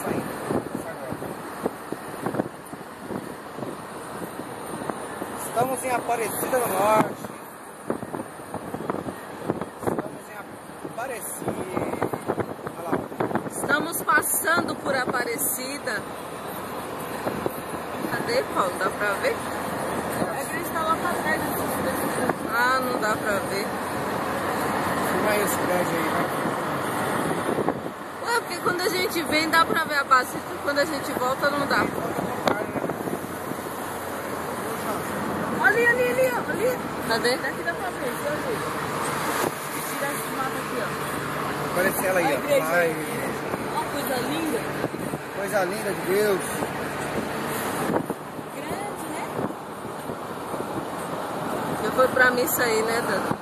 saindo. Estamos em Aparecida do Norte. Estamos em Aparecida. Olha lá. Estamos passando por Aparecida. Cadê, Paulo? Dá pra ver? A igreja está lá pra trás. Ah, não dá pra ver. Filma aí os prédios aí, né? Ué, porque quando a gente vem dá pra ver a Basílica, quando a gente volta não dá. Ali, ali. Cadê? Daqui dá pra ver, deixa eu ver. Tira esse mato aqui, ó. Aparece ela aí, A ó. igreja. Ai, Ó, coisa linda. coisa linda de Deus. Grande, né? Já foi pra missa aí, né, Dana?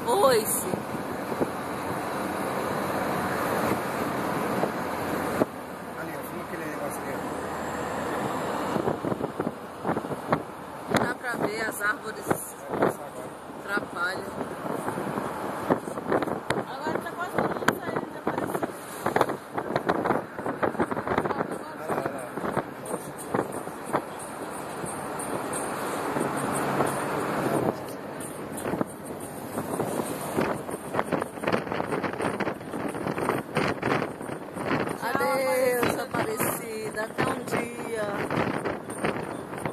Oice. Ali, ó. Filma aquele negócio ali, ó. Dá pra ver as árvores Vai passar agora. atrapalham. Agora tá quase todo mundo saindo de Aparecida. Olha lá. Adeus, Aparecida. Até um dia.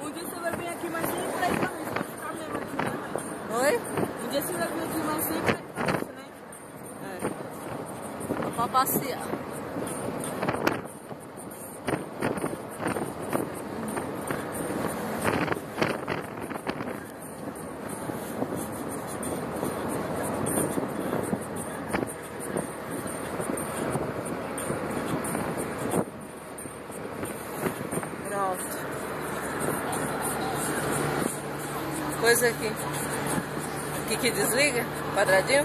Um dia você vai vir aqui, mas sempre aí pra mim. Você vai ficar mesmo aqui, né, mãe? Oi? Um dia você vai vir aqui, mas sempre aí pra você, né? É. Pra passear. Pronto. Coisa aqui. Aqui que desliga? Quadradinho?